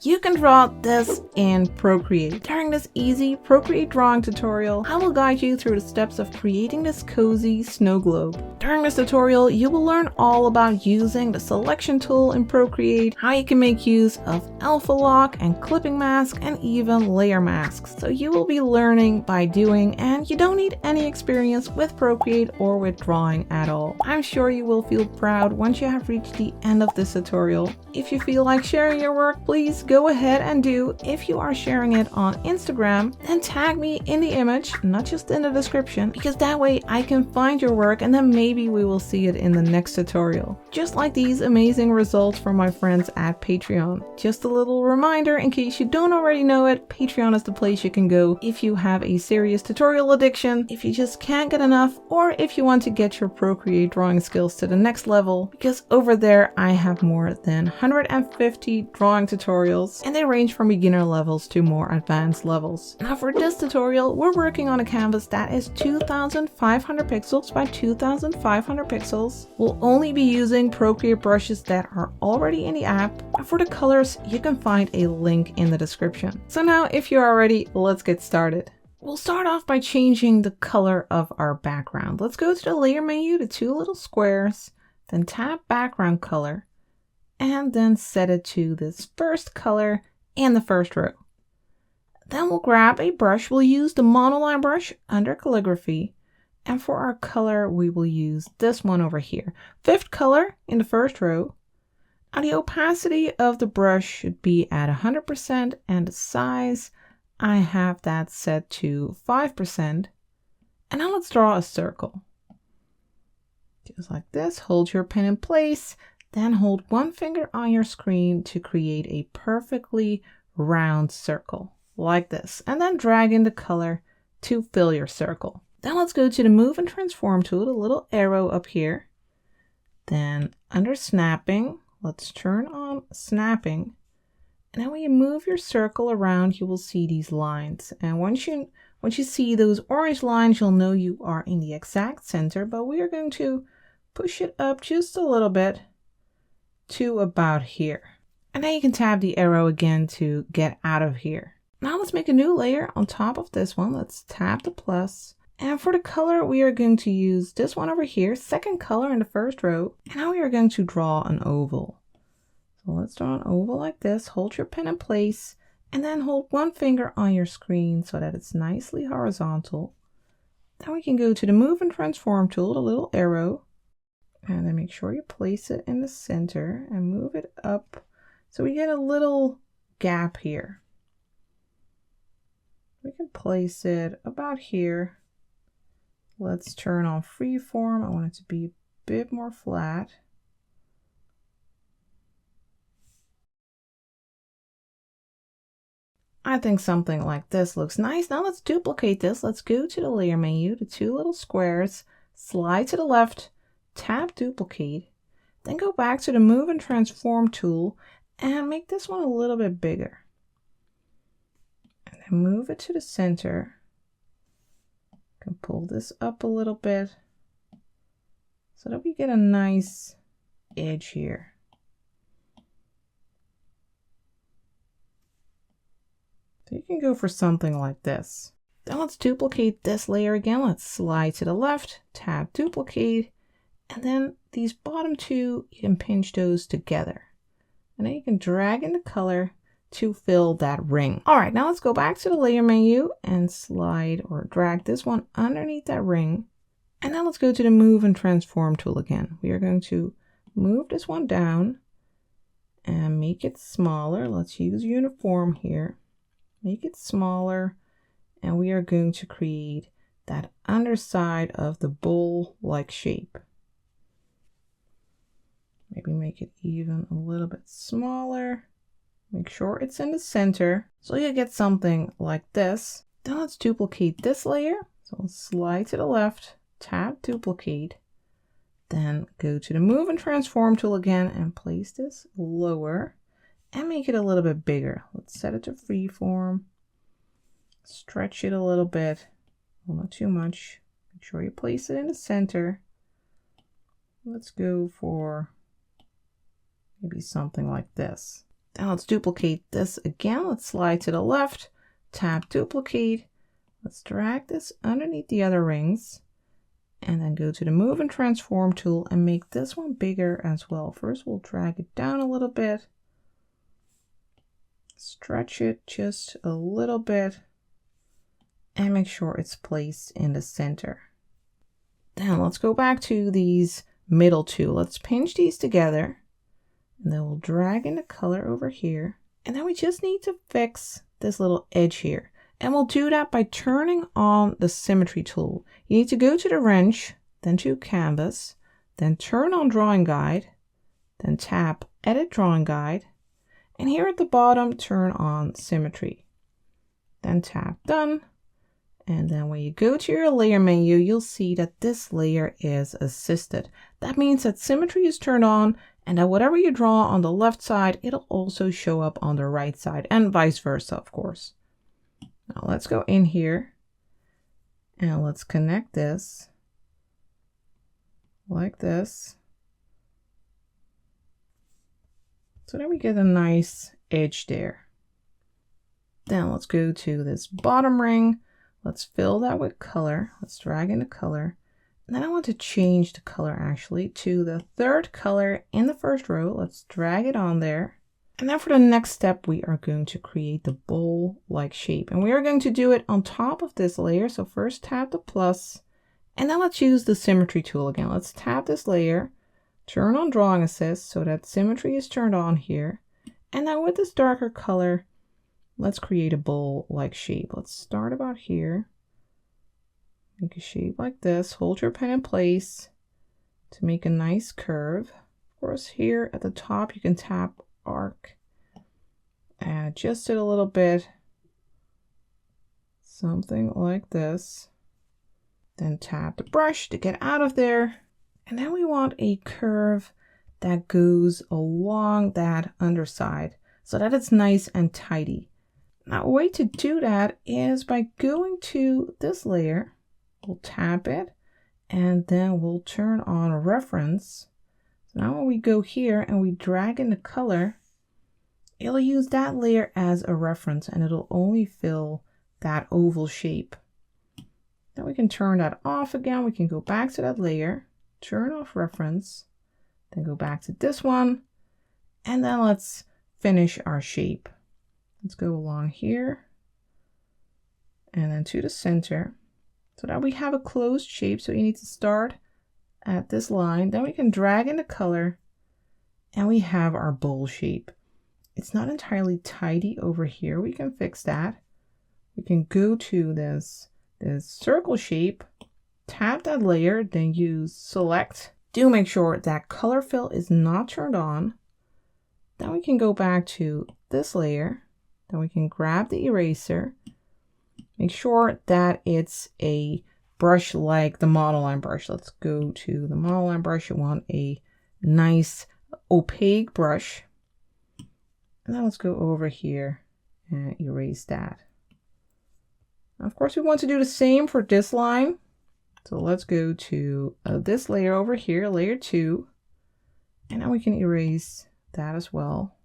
You can draw this in Procreate. During this easy Procreate drawing tutorial, I will guide you through the steps of creating this cozy snow globe. During this tutorial, you will learn all about using the selection tool in Procreate, how you can make use of alpha lock and clipping mask, and even layer masks. So you will be learning by doing, and you don't need any experience with Procreate or with drawing at all. I'm sure you will feel proud once you have reached the end of this tutorial. If you feel like sharing your work, please go ahead and do. If you are sharing it on Instagram, then tag me in the image, not just in the description, because that way I can find your work and then maybe we will see it in the next tutorial. Just like these amazing results from my friends at Patreon. Just a little reminder in case you don't already know it, Patreon is the place you can go if you have a serious tutorial addiction, if you just can't get enough, or if you want to get your Procreate drawing skills to the next level, because over there I have more than 150 drawing tutorials and they range from beginner levels to more advanced levels. Now for this tutorial, we're working on a canvas that is 2500 pixels by 2500 pixels. We'll only be using Procreate brushes that are already in the app, and for the colors you can find a link in the description. So now if you are ready, let's get started. We'll start off by changing the color of our background. Let's go to the layer menu, the two little squares, then tap background color, and then set it to this first color in the first row. Then we'll grab a brush. We'll use the monoline brush under calligraphy, and for our color we will use this one over here, fifth color in the first row. Now the opacity of the brush should be at 100% and the size, I have that set to 5%. And now let's draw a circle. Just like this, hold your pen in place, then hold one finger on your screen to create a perfectly round circle, like this, and then drag in the color to fill your circle. Then let's go to the Move and Transform tool, the little arrow up here. Then under Snapping, let's turn on Snapping. And then when you move your circle around, you will see these lines. And once you see those orange lines, you'll know you are in the exact center, but we are going to push it up just a little bit to about here. And then you can tap the arrow again to get out of here. Now let's make a new layer on top of this one. Let's tap the plus. And for the color, we are going to use this one over here, second color in the first row. And now we are going to draw an oval. So let's draw an oval like this. Hold your pen in place and then hold one finger on your screen so that it's nicely horizontal. Then we can go to the Move and Transform tool, the little arrow, and then make sure you place it in the center and move it up so we get a little gap here. We can place it about here. Let's turn on freeform. I want it to be a bit more flat. I think something like this looks nice. Now let's duplicate this. Let's go to the layer menu, the two little squares, slide to the left, tap duplicate, then go back to the Move and Transform tool and make this one a little bit bigger. And then move it to the center. You can pull this up a little bit so that we get a nice edge here. So you can go for something like this. Then let's duplicate this layer again. Let's slide to the left, tap duplicate, and then these bottom two, you can pinch those together. And then you can drag in the color to fill that ring. All right, now let's go back to the layer menu and slide or drag this one underneath that ring. And now let's go to the Move and Transform tool again. We are going to move this one down and make it smaller. Let's use uniform here. Make it smaller, and we are going to create that underside of the bowl-like shape. Maybe make it even a little bit smaller. Make sure it's in the center so you get something like this. Then let's duplicate this layer. So we'll slide to the left, tap duplicate, then go to the Move and Transform tool again and place this lower and make it a little bit bigger. Let's set it to freeform, stretch it a little bit, well, not too much. Make sure you place it in the center. Let's go for maybe something like this. Now let's duplicate this again. Let's slide to the left, tap duplicate. Let's drag this underneath the other rings and then go to the move and transform tool and make this one bigger as well. First, we'll drag it down a little bit, stretch it just a little bit, and make sure it's placed in the center. Then let's go back to these middle two. Let's pinch these together. And then we'll drag in the color over here. And then we just need to fix this little edge here. And we'll do that by turning on the Symmetry tool. You need to go to the wrench, then to Canvas, then turn on Drawing Guide, then tap Edit Drawing Guide. And here at the bottom, turn on Symmetry. Then tap Done. And then when you go to your layer menu, you'll see that this layer is assisted. That means that Symmetry is turned on and that whatever you draw on the left side, it'll also show up on the right side and vice versa, of course. Now let's go in here and let's connect this like this. So that we get a nice edge there. Then let's go to this bottom ring. Let's fill that with color. Let's drag in the color. And then I want to change the color actually to the third color in the first row. Let's drag it on there. And then for the next step, we are going to create the bowl-like shape. And we are going to do it on top of this layer. So first tap the plus, and then let's use the Symmetry tool again. Let's tap this layer, turn on Drawing Assist so that Symmetry is turned on here. And then with this darker color, let's create a bowl-like shape. Let's start about here. Make a shape like this. Hold your pen in place to make a nice curve. Of course, here at the top, you can tap Arc and adjust it a little bit. Something like this. Then tap the brush to get out of there. And then we want a curve that goes along that underside so that it's nice and tidy. Now, a way to do that is by going to this layer. We'll tap it and then we'll turn on Reference. So now when we go here and we drag in the color, it'll use that layer as a reference and it'll only fill that oval shape. Then we can turn that off again. We can go back to that layer, turn off Reference, then go back to this one, and then let's finish our shape. Let's go along here and then to the center so that we have a closed shape. So you need to start at this line, then we can drag in the color and we have our bowl shape. It's not entirely tidy over here. We can fix that. We can go to this circle shape, tap that layer, then use Select. Do make sure that color fill is not turned on. Then we can go back to this layer. Then we can grab the eraser. Make sure that it's a brush like the monoline brush. Let's go to the monoline brush. You want a nice opaque brush. And then let's go over here and erase that. Now, of course, we want to do the same for this line. So let's go to this layer over here, layer 2. And now we can erase that as well.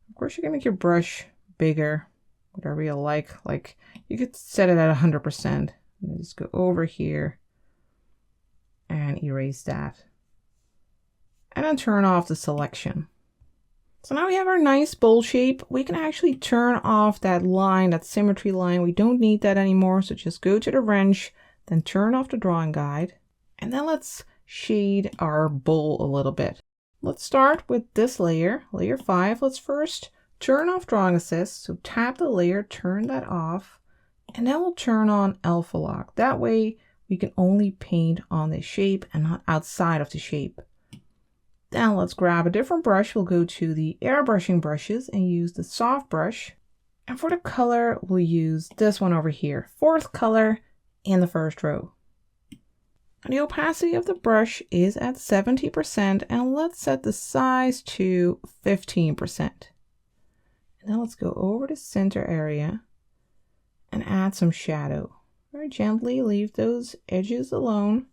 Of course, you can make your brush bigger, whatever you like. Like you could set it at 100%. And just go over here and erase that. And then turn off the selection. So now we have our nice bowl shape. We can actually turn off that line, that Symmetry line. We don't need that anymore. So just go to the wrench, then turn off the Drawing Guide. And then let's shade our bowl a little bit. Let's start with this layer, layer 5. Let's first turn off Drawing Assist. So tap the layer, turn that off, and then we'll turn on Alpha Lock. That way we can only paint on the shape and not outside of the shape. Then let's grab a different brush. We'll go to the airbrushing brushes and use the soft brush. And for the color, we'll use this one over here, 4th color in the first row. And the opacity of the brush is at 70%, and let's set the size to 15%. And then let's go over the center area and add some shadow. Very gently leave those edges alone.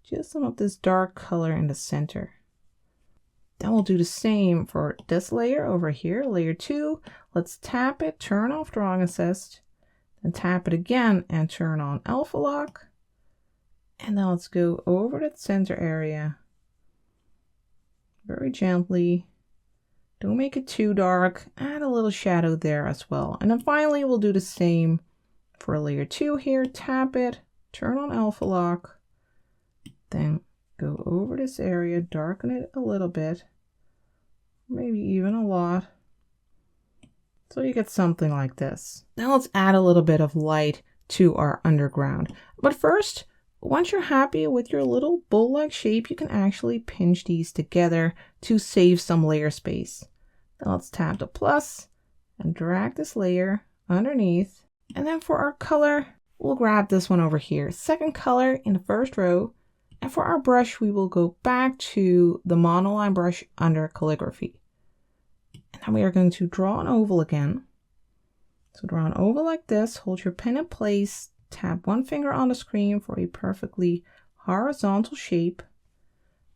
Just some of this dark color in the center. Then we'll do the same for this layer over here, layer 2. Let's tap it, turn off drawing assist, then tap it again and turn on alpha lock. And then let's go over the center area very gently. Don't make it too dark. Add a little shadow there as well. And then finally, we'll do the same for layer 2 here. Tap it, turn on alpha lock, then go over this area, darken it a little bit, maybe even a lot. So you get something like this. Now let's add a little bit of light to our underground. But first, once you're happy with your little bowl-like shape, you can actually pinch these together to save some layer space. Then let's tap the plus and drag this layer underneath. And then for our color, we'll grab this one over here, second color in the first row. And for our brush, we will go back to the monoline brush under calligraphy. And then we are going to draw an oval again. So draw an oval like this, hold your pen in place, tap one finger on the screen for a perfectly horizontal shape.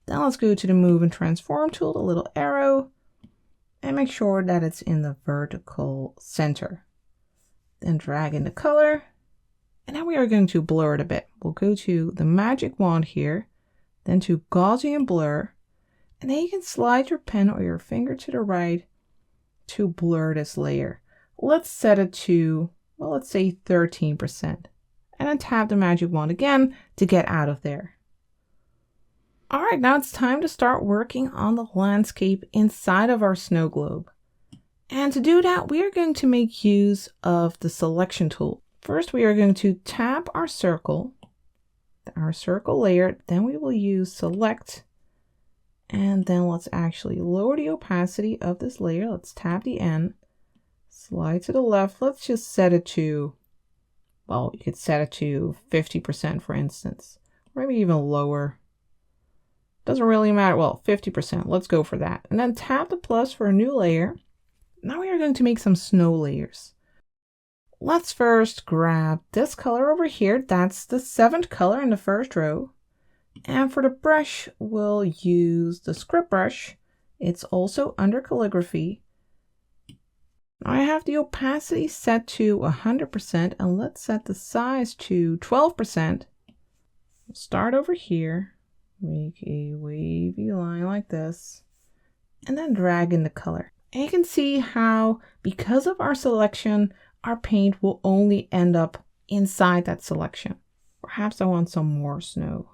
Then let's go to the move and transform tool, the little arrow, and make sure that it's in the vertical center. Then drag in the color, and now we are going to blur it a bit. We'll go to the magic wand here, then to Gaussian blur, and then you can slide your pen or your finger to the right to blur this layer. Let's set it to, well, let's say 13%, and then tap the magic wand again to get out of there. All right, now it's time to start working on the landscape inside of our snow globe. And to do that, we are going to make use of the selection tool. First, we are going to tap our circle layer, then we will use select, and then let's actually lower the opacity of this layer. Let's tap the N, slide to the left. Let's just set it to, well, you could set it to 50%, for instance, or maybe even lower. Doesn't really matter. Well, 50%. Let's go for that. And then tap the plus for a new layer. Now we are going to make some snow layers. Let's first grab this color over here. That's the 7th color in the first row. And for the brush, we'll use the script brush. It's also under calligraphy. Now I have the opacity set to 100%, and let's set the size to 12%. We'll start over here. Make a wavy line like this, and then drag in the color. And you can see how, because of our selection, our paint will only end up inside that selection. Perhaps I want some more snow.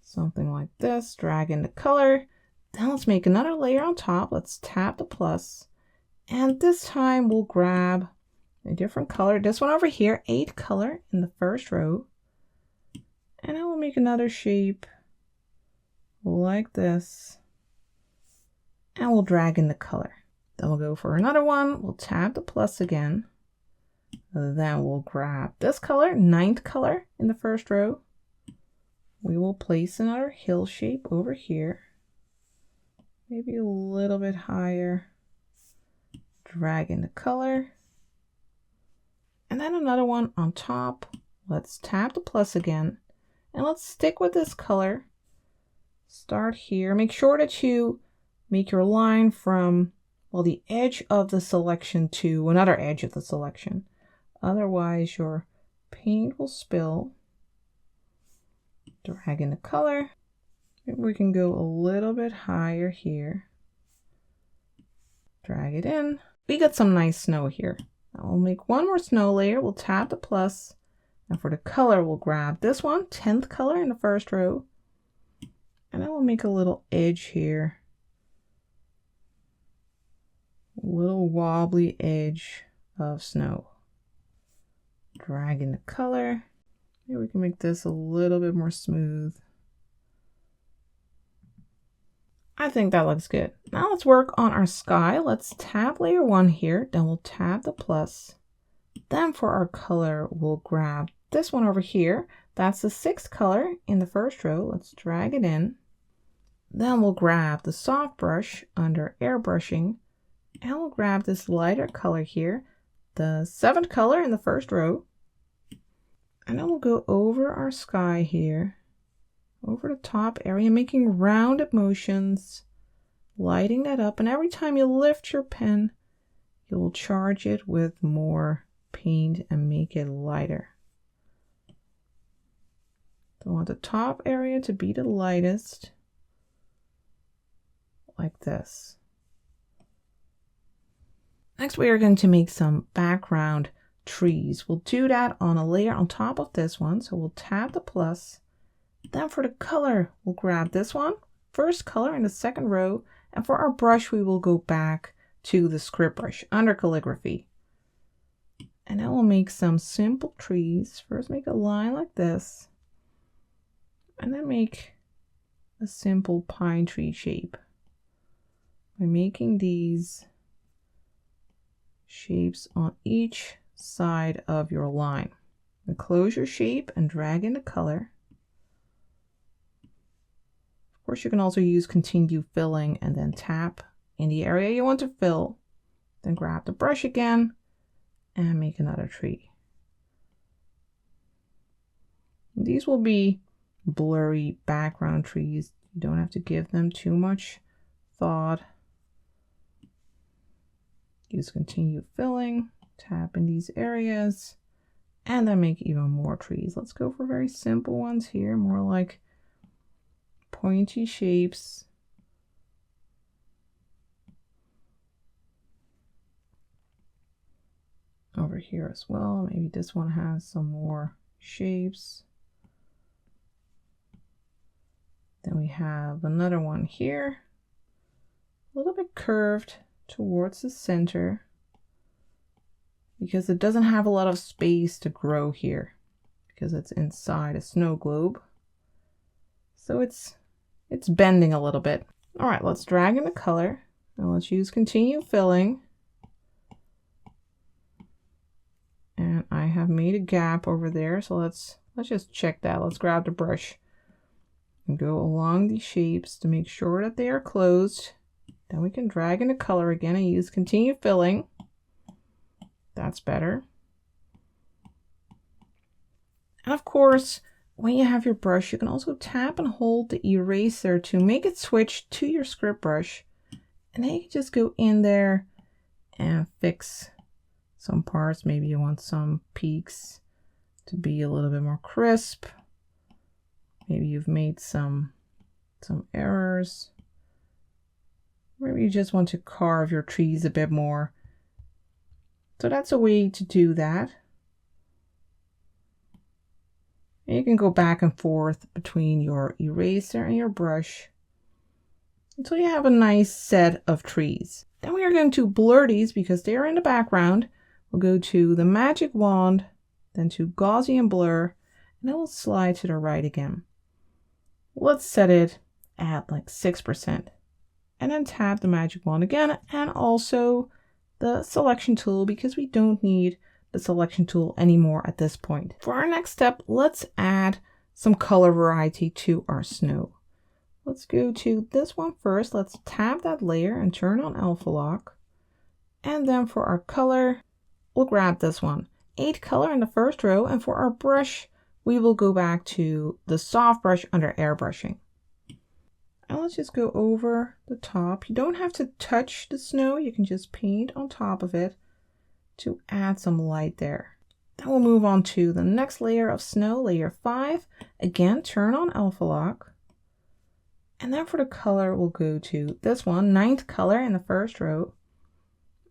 Something like this, drag in the color. Then let's make another layer on top. Let's tap the plus, and this time we'll grab a different color. This one over here, 8th color in the first row. And I will make another shape like this, and we'll drag in the color. Then we'll go for another one. We'll tap the plus again. Then we'll grab this color, 9th color in the first row. We will place another hill shape over here, maybe a little bit higher. Drag in the color, and then another one on top. Let's tap the plus again. And let's stick with this color. Start here. Make sure that you make your line from, well, the edge of the selection to another edge of the selection. Otherwise, your paint will spill. Drag in the color. Maybe we can go a little bit higher here. Drag it in. We got some nice snow here. Now we'll make one more snow layer. We'll tap the plus. And for the color, we'll grab this one, 10th color in the first row. And I will make a little edge here. A little wobbly edge of snow. Drag in the color. Maybe we can make this a little bit more smooth. I think that looks good. Now let's work on our sky. Let's tap layer 1 here. Then we'll tap the plus. Then for our color, we'll grab this one over here. That's the 6th color in the first row. Let's drag it in. Then we'll grab the soft brush under airbrushing, and we'll grab this lighter color here, the 7th color in the first row. And then we'll go over our sky here over the top area, making rounded motions, lighting that up. And every time you lift your pen, you'll charge it with more paint and make it lighter. So I want the top area to be the lightest, like this. Next, we are going to make some background trees. We'll do that on a layer on top of this one. So we'll tap the plus. Then for the color, we'll grab this one, first color in the second row. And for our brush, we will go back to the script brush under calligraphy. And then we'll make some simple trees. First, make a line like this. And then make a simple pine tree shape by making these shapes on each side of your line. And close your shape and drag in the color. Of course, you can also use continue filling and then tap in the area you want to fill. Then grab the brush again and make another tree. These will be blurry background trees. You don't have to give them too much thought. Use continue filling, tap in these areas, and then make even more trees. Let's go for very simple ones here, more like pointy shapes. Over here as well, maybe this one has some more shapes. Then we have another one here, a little bit curved towards the center because it doesn't have a lot of space to grow here because it's inside a snow globe. So it's bending a little bit. All right, let's drag in the color and let's use continue filling. And I have made a gap over there, so let's just check that. Let's grab the brush and go along these shapes to make sure that they are closed. Then we can drag in the color again and use continue filling. That's better. And of course, when you have your brush, you can also tap and hold the eraser to make it switch to your script brush. And then you can just go in there and fix some parts. Maybe you want some peaks to be a little bit more crisp. Maybe you've made some errors. Maybe you just want to carve your trees a bit more. So that's a way to do that. And you can go back and forth between your eraser and your brush until you have a nice set of trees. Then we are going to blur these because they are in the background. We'll go to the magic wand, then to Gaussian blur, and then we'll slide to the right again. Let's set it at like 6%. And then tap the magic wand again and also the selection tool because we don't need the selection tool anymore at this point. For our next step, let's add some color variety to our snow. Let's go to this one first. Let's tap that layer and turn on alpha lock. And then for our color, we'll grab this one, 8 color in the first row. And for our brush, we will go back to the soft brush under airbrushing. And let's just go over the top. You don't have to touch the snow. You can just paint on top of it to add some light there. Then we'll move on to the next layer of snow, layer 5. Again, turn on alpha lock. And then for the color, we'll go to this one, 9th color in the first row.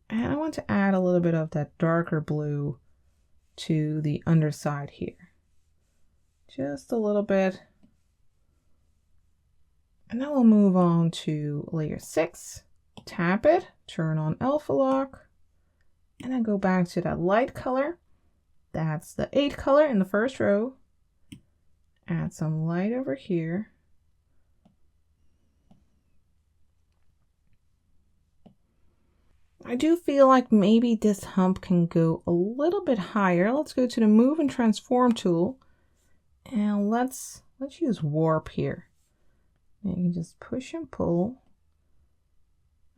And I want to add a little bit of that darker blue to the underside here. Just a little bit. And then we'll move on to layer 6, tap it, turn on alpha lock, and then go back to that light color. That's the 8th color in the first row. Add some light over here. I do feel like maybe this hump can go a little bit higher. Let's go to the move and transform tool and let's use warp here. And you can just push and pull.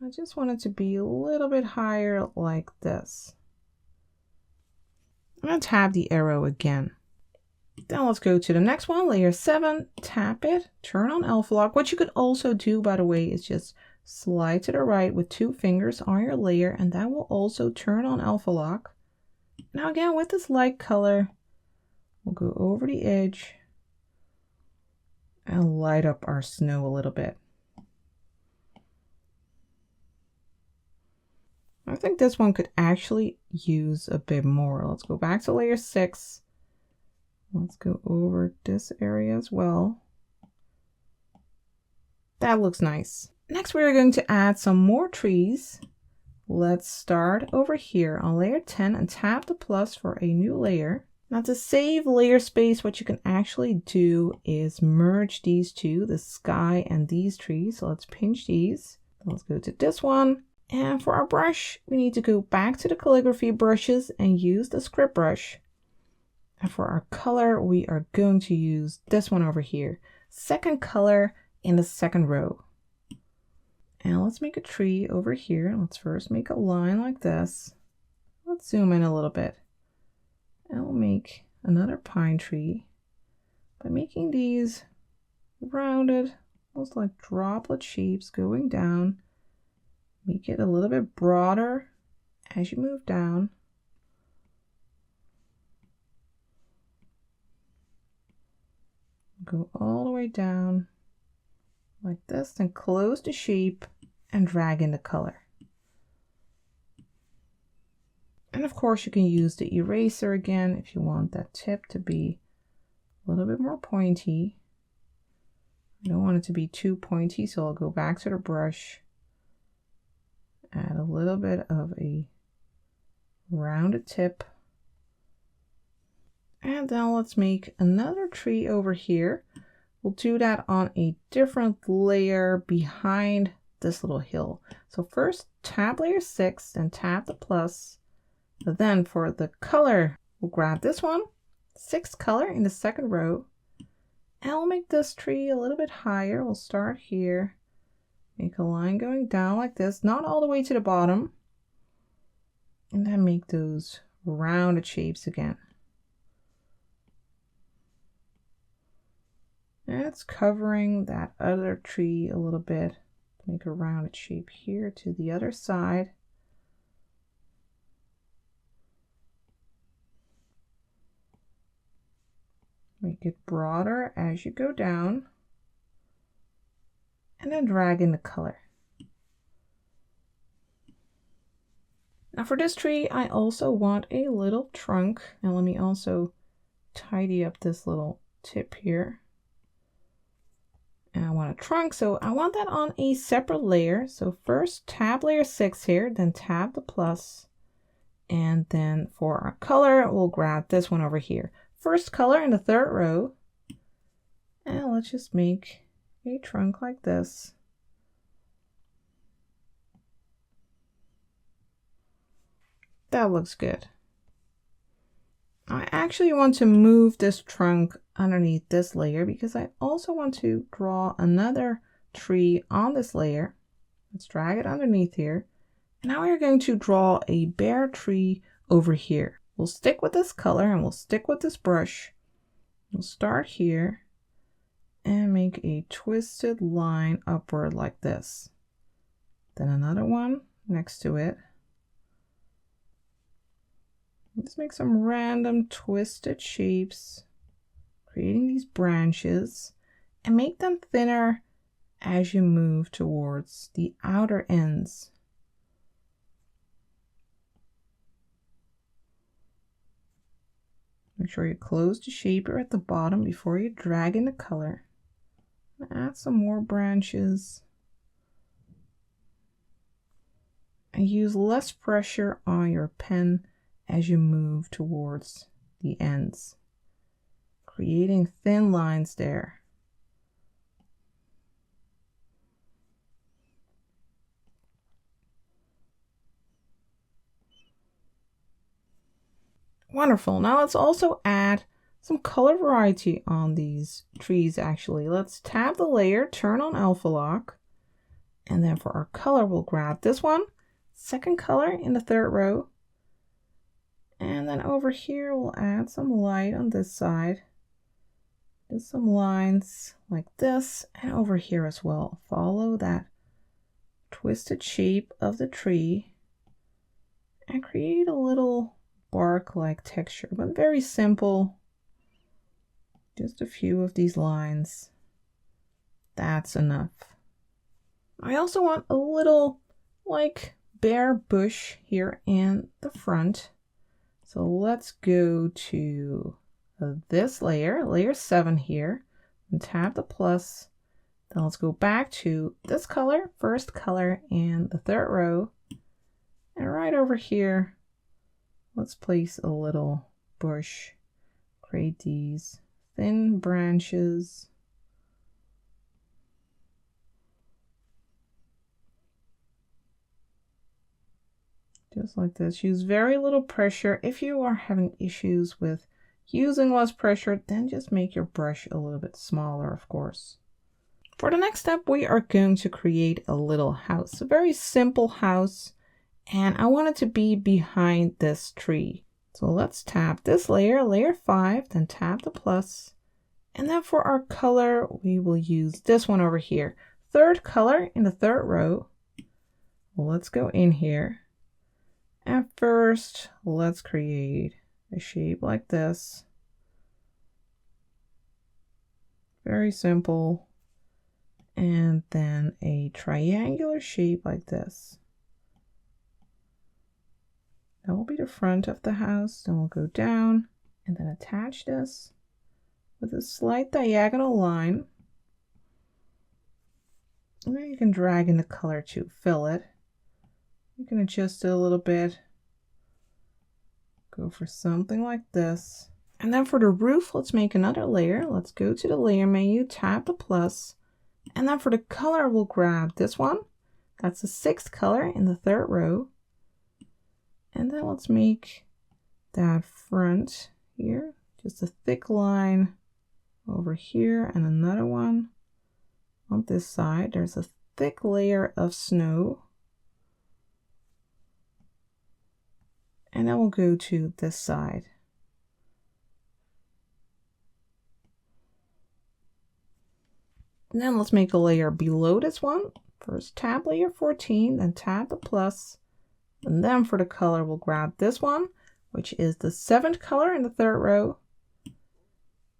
I just want it to be a little bit higher like this. I'm going to tap the arrow again. Then let's go to the next one, layer 7, tap it, turn on alpha lock. What you could also do, by the way, is just slide to the right with 2 fingers on your layer, and that will also turn on alpha lock. Now again, with this light color, we'll go over the edge and light up our snow a little bit. I think this one could actually use a bit more. Let's go back to layer 6. Let's go over this area as well. That looks nice. Next, we're going to add some more trees. Let's start over here on layer 10 and tap the plus for a new layer. Now to save layer space, what you can actually do is merge these two, the sky and these trees. So let's pinch these. Let's go to this one. And for our brush, we need to go back to the calligraphy brushes and use the script brush. And for our color, we are going to use this one over here. Second color in the second row. And let's make a tree over here. Let's first make a line like this. Let's zoom in a little bit. And we'll make another pine tree by making these rounded, almost like droplet shapes going down. Make it a little bit broader as you move down. Go all the way down like this, then close the shape and drag in the color. And of course, you can use the eraser again if you want that tip to be a little bit more pointy. I don't want it to be too pointy, so I'll go back to the brush, add a little bit of a rounded tip. And then let's make another tree over here. We'll do that on a different layer behind this little hill. So first tap layer 6, then tap the plus. Then for the color, we'll grab this one, 6th color in the second row. And we'll make this tree a little bit higher. We'll start here. Make a line going down like this, not all the way to the bottom. And then make those rounded shapes again. And it's covering that other tree a little bit. Make a rounded shape here to the other side. Make it broader as you go down. And then drag in the color. Now for this tree, I also want a little trunk. And let me also tidy up this little tip here. And I want a trunk, so I want that on a separate layer. So first tap layer 6 here, then tap the plus. And then for our color, we'll grab this one over here. First color in the third row. And let's just make a trunk like this. That looks good. I actually want to move this trunk underneath this layer because I also want to draw another tree on this layer. Let's drag it underneath here. Now we're going to draw a bare tree over here. We'll stick with this color and we'll stick with this brush. We'll start here and make a twisted line upward like this. Then another one next to it. Just make some random twisted shapes, creating these branches, and make them thinner as you move towards the outer ends. Make sure you close the shaper at the bottom before you drag in the color. Add some more branches. And use less pressure on your pen as you move towards the ends, creating thin lines there. Wonderful. Now let's also add some color variety on these trees actually. Let's tab the layer, turn on alpha lock, and then for our color, we'll grab this one, second color in the third row. And then over here, we'll add some light on this side. Just some lines like this, and over here as well. Follow that twisted shape of the tree and create a little bark-like texture, but very simple. Just a few of these lines. That's enough. I also want a little like bare bush here in the front. So let's go to this layer, layer 7 here, and tap the plus. Then let's go back to this color, first color in the 3rd row. And right over here, let's place a little bush. Create these thin branches. Just like this. Use very little pressure. If you are having issues with using less pressure, then just make your brush a little bit smaller, of course. For the next step, we are going to create a little house, a very simple house, and I want it to be behind this tree. So let's tap this layer, layer 5, then tap the plus. And then for our color, we will use this one over here. 3rd color in the 3rd row. Well, let's go in here. And first, let's create a shape like this. Very simple. And then a triangular shape like this. That will be the front of the house. Then we'll go down and then attach this with a slight diagonal line. And then you can drag in the color to fill it. You can adjust it a little bit. Go for something like this. And then for the roof, let's make another layer. Let's go to the layer menu, tap the plus. And then for the color, we'll grab this one. That's the 6th color in the 3rd row. And then let's make that front here. Just a thick line over here and another one on this side. There's a thick layer of snow. And then we'll go to this side. And then let's make a layer below this one. First tap layer 14, then tap the plus. And then for the color, we'll grab this one, which is the 7th color in the 3rd row.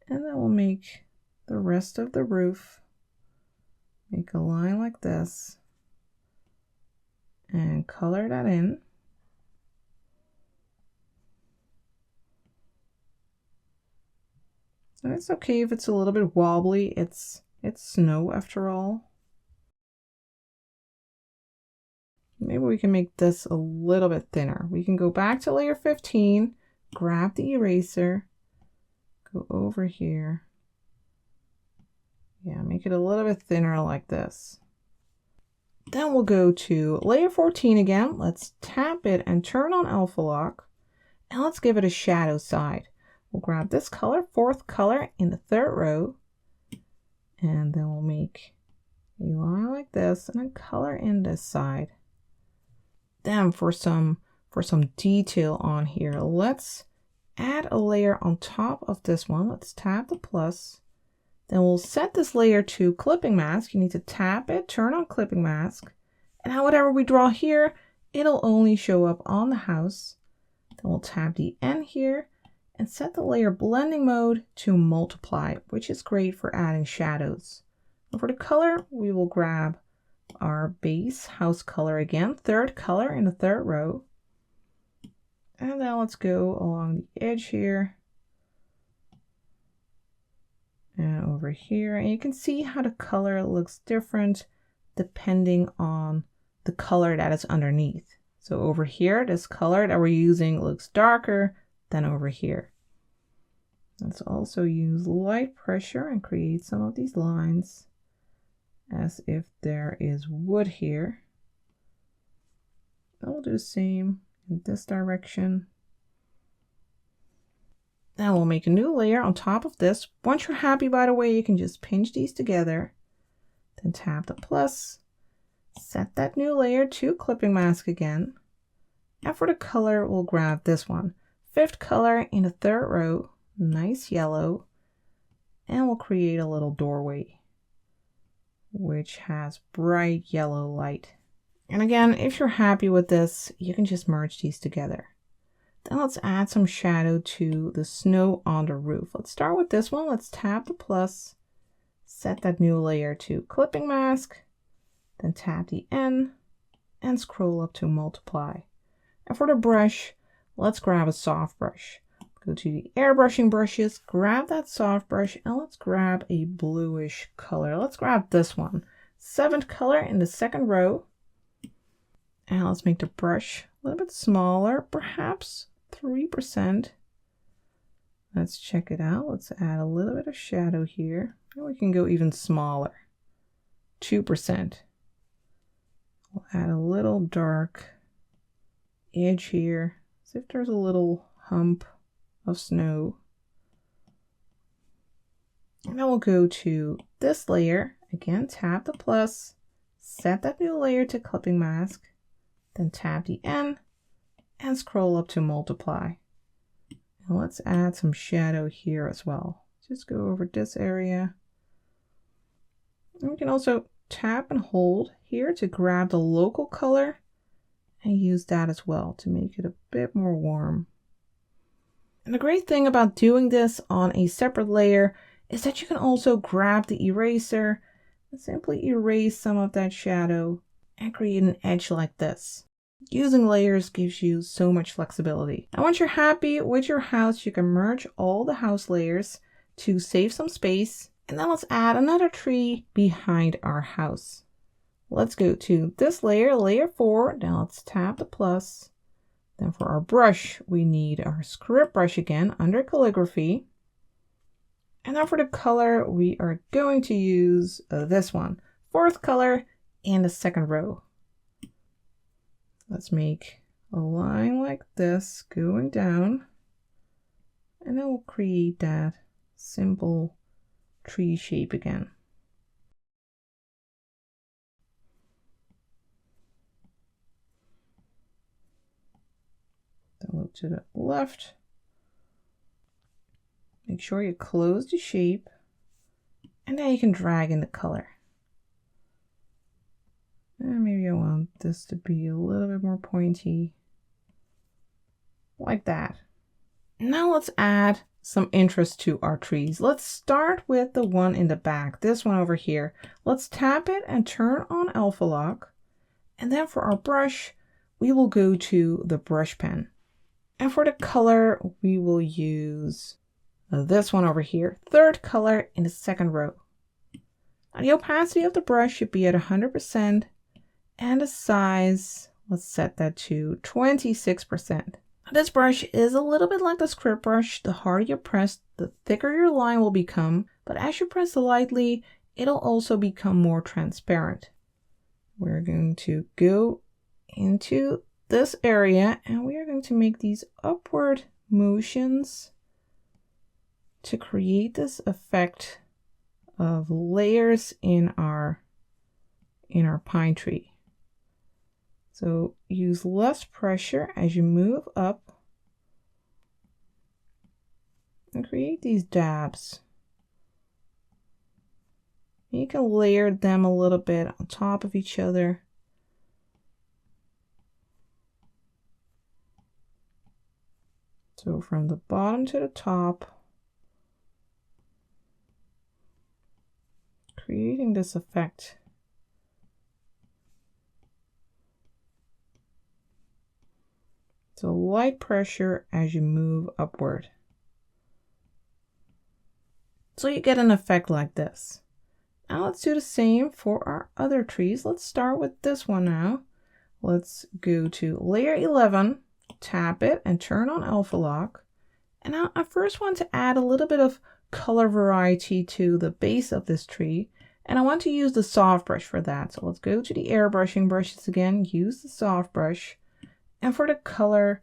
And then we'll make the rest of the roof. Make a line like this. And color that in. And it's okay if it's a little bit wobbly. It's snow after all. Maybe we can make this a little bit thinner. We can go back to layer 15, grab the eraser, go over here. Yeah, make it a little bit thinner like this. Then we'll go to layer 14 again. Let's tap it and turn on alpha lock. And let's give it a shadow side. We'll grab this color, 4th color in the 3rd row. And then we'll make a line like this and then color in this side. Then for some detail on here, let's add a layer on top of this one. Let's tap the plus. Then we'll set this layer to clipping mask. You need to tap it, turn on clipping mask. And now whatever we draw here, it'll only show up on the house. Then we'll tap the N here and set the layer blending mode to multiply, which is great for adding shadows. And for the color, we will grab our base house color again, 3rd color in the 3rd row. And then let's go along the edge here and over here. And you can see how the color looks different depending on the color that is underneath. So over here, this color that we're using looks darker than over here. Let's also use light pressure and create some of these lines as if there is wood here. I'll do the same in this direction. Now we'll make a new layer on top of this. Once you're happy, by the way, you can just pinch these together. Then tap the plus. Set that new layer to clipping mask again. And for the color, we'll grab this one. 5th color in the 3rd row. Nice yellow. and we'll create a little doorway which has bright yellow light. And again, if you're happy with this, you can just merge these together. Then let's add some shadow to the snow on the roof. Let's start with this one. Let's tap the plus, set that new layer to clipping mask, then tap the N and scroll up to multiply. And for the brush, let's grab a soft brush. Go to the airbrushing brushes, grab that soft brush, and let's grab a bluish color. Let's grab this one, 7th color in the 2nd row. And let's make the brush a little bit smaller, perhaps 3%. Let's check it out. Let's add a little bit of shadow here. And we can go even smaller, 2%. We'll add a little dark edge here, as if there's a little hump of snow. And then we'll go to this layer. Again, tap the plus, set that new layer to clipping mask, then tap the N and scroll up to multiply. And let's add some shadow here as well. Just go over this area. And we can also tap and hold here to grab the local color and use that as well to make it a bit more warm. And the great thing about doing this on a separate layer is that you can also grab the eraser and simply erase some of that shadow and create an edge like this. Using layers gives you so much flexibility. And once you're happy with your house, you can merge all the house layers to save some space. And then let's add another tree behind our house. Let's go to this layer, layer 4. Now let's tap the plus. Then for our brush, we need our script brush again under calligraphy. And then for the color, we are going to use this one, 4th color in the 2nd row. Let's make a line like this going down, and then we'll create that simple tree shape again. Then look to the left. Make sure you close the shape, and then you can drag in the color. And maybe I want this to be a little bit more pointy, like that. Now let's add some interest to our trees. Let's start with the one in the back, this one over here. Let's tap it and turn on alpha lock. And then for our brush, we will go to the brush pen. And for the color, we will use this one over here, 3rd color in the 2nd row. Now the opacity of the brush should be at 100%, and the size, let's set that to 26%. This brush is a little bit like the script brush. The harder you press, the thicker your line will become, but as you press lightly, it'll also become more transparent. We're going to go into this area and we are going to make these upward motions to create this effect of layers in our pine tree. So use less pressure as you move up and create these dabs. You can layer them a little bit on top of each other. So from the bottom to the top, creating this effect. So light pressure as you move upward. So you get an effect like this. Now let's do the same for our other trees. Let's start with this one now. Let's go to layer 11, tap it and turn on alpha lock. And now I first want to add a little bit of color variety to the base of this tree. And I want to use the soft brush for that. So let's go to the airbrushing brushes again, use the soft brush. And for the color,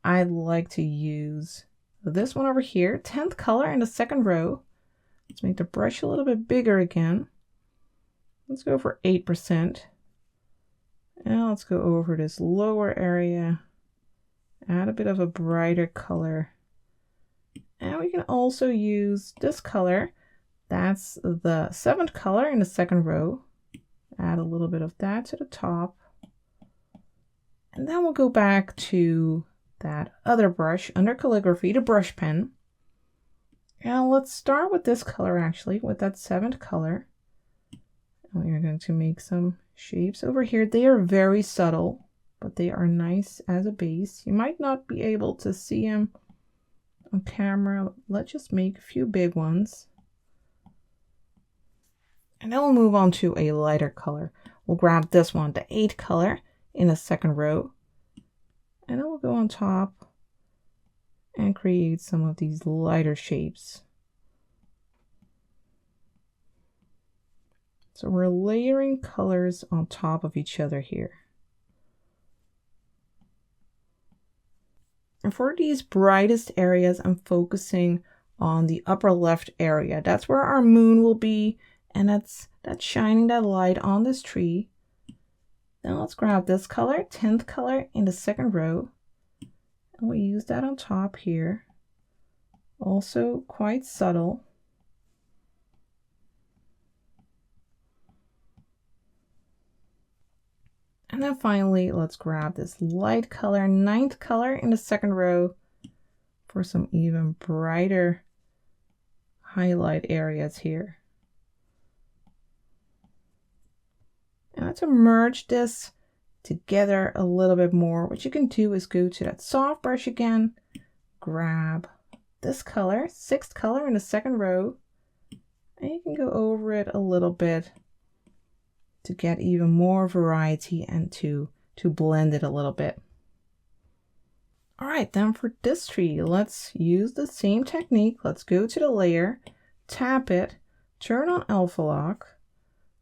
I'd like to use this one over here, 10th color in the 2nd row. Let's make the brush a little bit bigger again. Let's go for 8%. Now let's go over this lower area, add a bit of a brighter color. And we can also use this color, That's the 7th color in the 2nd row. Add a little bit of that to the top. And then we'll go back to that other brush under calligraphy, the brush pen. And let's start with this color actually, with that 7th color. And we're going to make some shapes over here. They are very subtle, but they are nice as a base. You might not be able to see them on camera. Let's just make a few big ones. And then we'll move on to a lighter color. We'll grab this one, the 8th color in the 2nd row. And then we'll go on top and create some of these lighter shapes. So we're layering colors on top of each other here. And for these brightest areas, I'm focusing on the upper left area. That's where our moon will be, and that's shining that light on this tree. Now let's grab this color, 10th color in the 2nd row, and we'll use that on top here. Also quite subtle. And then finally, let's grab this light color, 9th color in the 2nd row for some even brighter highlight areas here. And to merge this together a little bit more, what you can do is go to that soft brush again, grab this color, 6th color in the 2nd row, and you can go over it a little bit to get even more variety and to blend it a little bit. All right, then for this tree, let's use the same technique. Let's go to the layer, tap it, turn on alpha lock.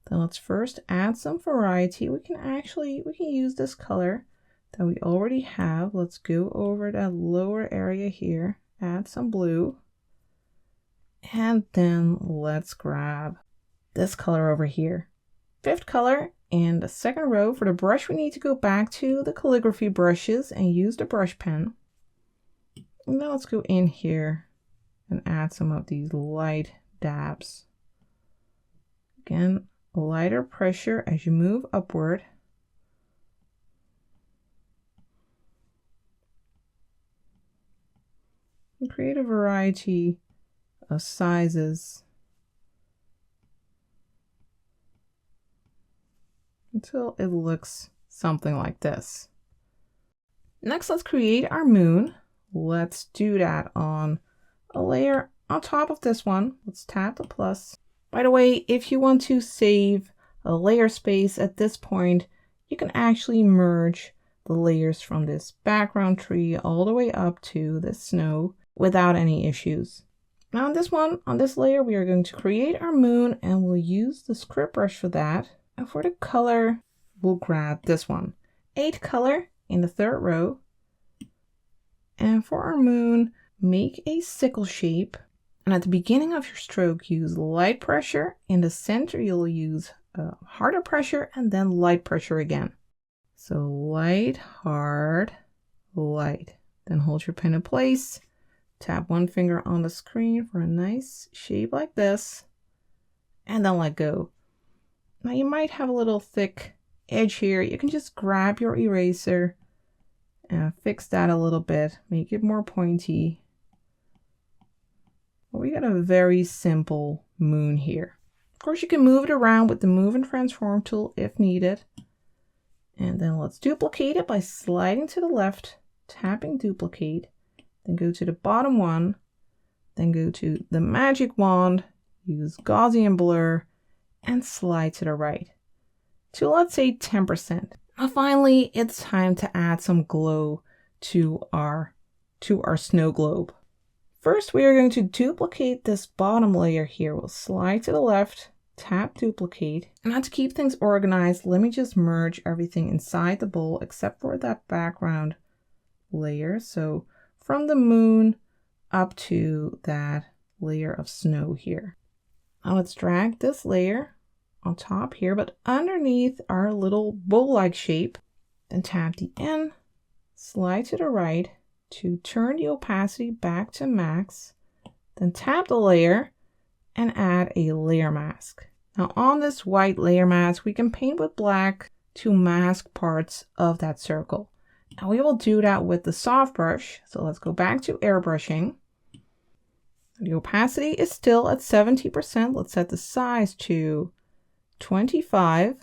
Then let's first add some variety. We can use this color that we already have. Let's go over that lower area here, add some blue. And then let's grab this color over here. 5th color in the 2nd row. For the brush, we need to go back to the calligraphy brushes and use the brush pen. And now let's go in here and add some of these light dabs. Again, lighter pressure as you move upward. And create a variety of sizes until it looks something like this. Next, let's create our moon. Let's do that on a layer on top of this one. Let's tap the plus. By the way, if you want to save a layer space at this point, you can actually merge the layers from this background tree all the way up to the snow without any issues. Now on this one, on this layer, we are going to create our moon and we'll use the script brush for that. And for the color, we'll grab this one, 8th color in the 3rd row. And for our moon, make a sickle shape. And at the beginning of your stroke, use light pressure. In the center, you'll use harder pressure and then light pressure again. So light, hard, light. Then hold your pen in place. Tap one finger on the screen for a nice shape like this. And then let go. Now you might have a little thick edge here. You can just grab your eraser and fix that a little bit, make it more pointy. But we got a very simple moon here. Of course, you can move it around with the Move and Transform tool if needed. And then let's duplicate it by sliding to the left, tapping duplicate, then go to the bottom one, then go to the magic wand, use Gaussian blur, and slide to the right to, let's say, 10%. Now finally, it's time to add some glow to our snow globe. First, we are going to duplicate this bottom layer here. We'll slide to the left, tap duplicate. And now to keep things organized, let me just merge everything inside the bowl except for that background layer. So from the moon up to that layer of snow here. Now let's drag this layer on top here, but underneath our little bowl-like shape. Then tap the N, slide to the right to turn the opacity back to max. Then tap the layer and add a layer mask. Now on this white layer mask, we can paint with black to mask parts of that circle. Now we will do that with the soft brush. So let's go back to airbrushing. The opacity is still at 70%. Let's set the size to 25.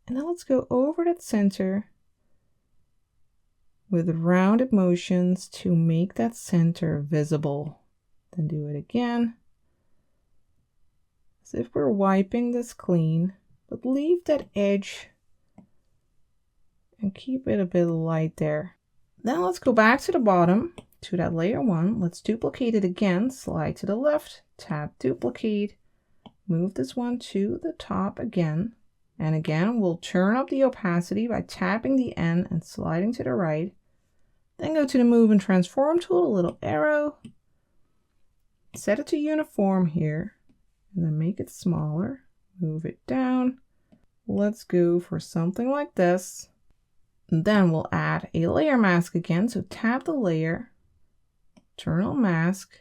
And then let's go over that center with rounded motions to make that center visible. Then do it again. As if we're wiping this clean, but leave that edge and keep it a bit light there. Then let's go back to the bottom to that layer 1. Let's duplicate it again, slide to the left, tap duplicate, move this one to the top again. And again, we'll turn up the opacity by tapping the N and sliding to the right. Then go to the move and transform tool, a little arrow, set it to uniform here, and then make it smaller, move it down. Let's go for something like this. And then we'll add a layer mask again. So tap the layer, turn on mask.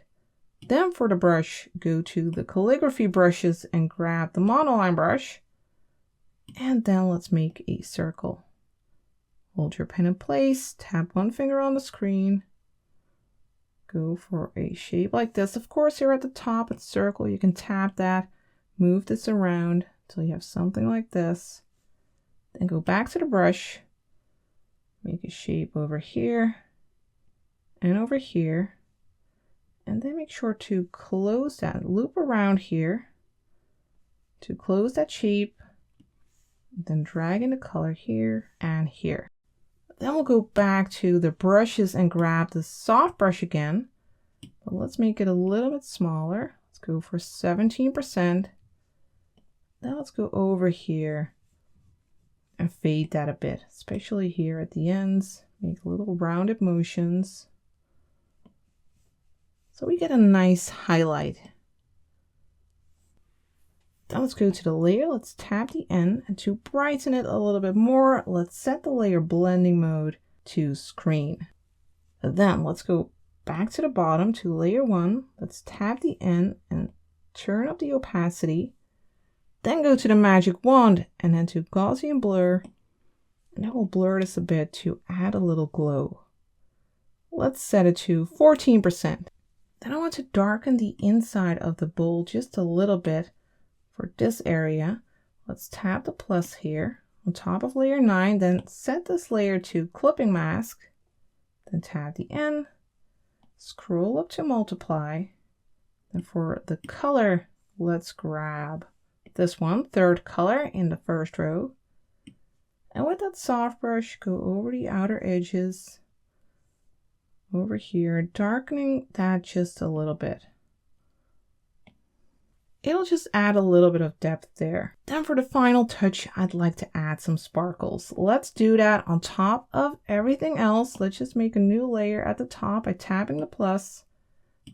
Then for the brush, go to the calligraphy brushes and grab the monoline brush. And then let's make a circle. Hold your pen in place, tap one finger on the screen. Go for a shape like this. Of course, here at the top, it's circle. You can tap that, move this around until you have something like this. Then go back to the brush. Make a shape over here and over here. And then make sure to close that, loop around here to close that shape. Then drag in the color here and here. Then we'll go back to the brushes and grab the soft brush again. But let's make it a little bit smaller. Let's go for 17%. Now let's go over here and fade that a bit, especially here at the ends. Make little rounded motions so we get a nice highlight. Now let's go to the layer. Let's tap the N, and to brighten it a little bit more, let's set the layer blending mode to screen. Then let's go back to the bottom to layer 1. Let's tap the N and turn up the opacity. Then go to the magic wand and then to Gaussian blur. And that will blur this a bit to add a little glow. Let's set it to 14%. Then I want to darken the inside of the bowl just a little bit. For this area, let's tap the plus here on top of layer 9, then set this layer to clipping mask, then tap the N, scroll up to multiply, and for the color, let's grab this one, third color in the first row, and with that soft brush, go over the outer edges, over here, darkening that just a little bit. It'll just add a little bit of depth there. Then for the final touch, I'd like to add some sparkles. Let's do that on top of everything else. Let's just make a new layer at the top by tapping the plus.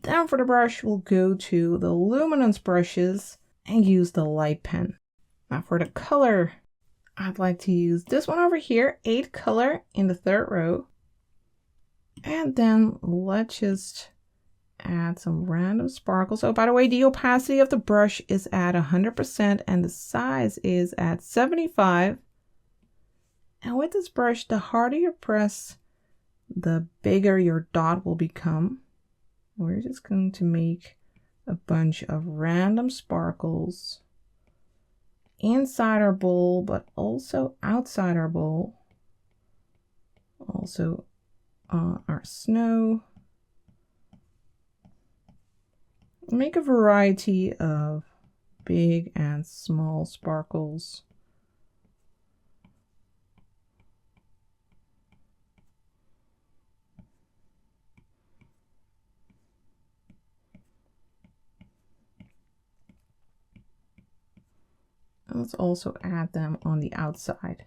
Then for the brush, we'll go to the luminance brushes and use the light pen. Now for the color, I'd like to use this one over here, 8 color in the third row. And then let's just add some random sparkles. Oh, by the way, the opacity of the brush is at 100% and the size is at 75. And with this brush, the harder you press, the bigger your dot will become. We're just going to make a bunch of random sparkles inside our bowl, but also outside our bowl. Also on our snow. Make a variety of big and small sparkles. And let's also add them on the outside.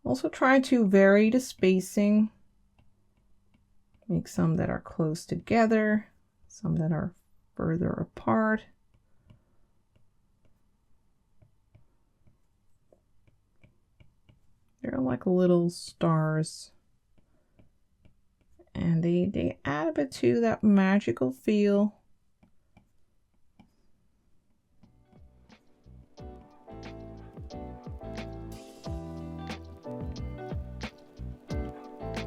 Also try to vary the spacing. Make some that are close together, some that are further apart. They're like little stars And they add a bit to that magical feel.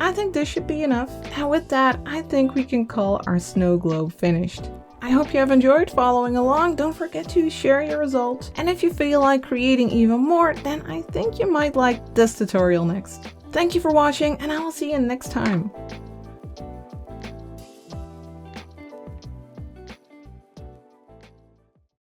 I think this should be enough. And with that, I think we can call our snow globe finished. I hope you have enjoyed following along. Don't forget to share your results. And if you feel like creating even more, then I think you might like this tutorial next. Thank you for watching, and I will see you next time.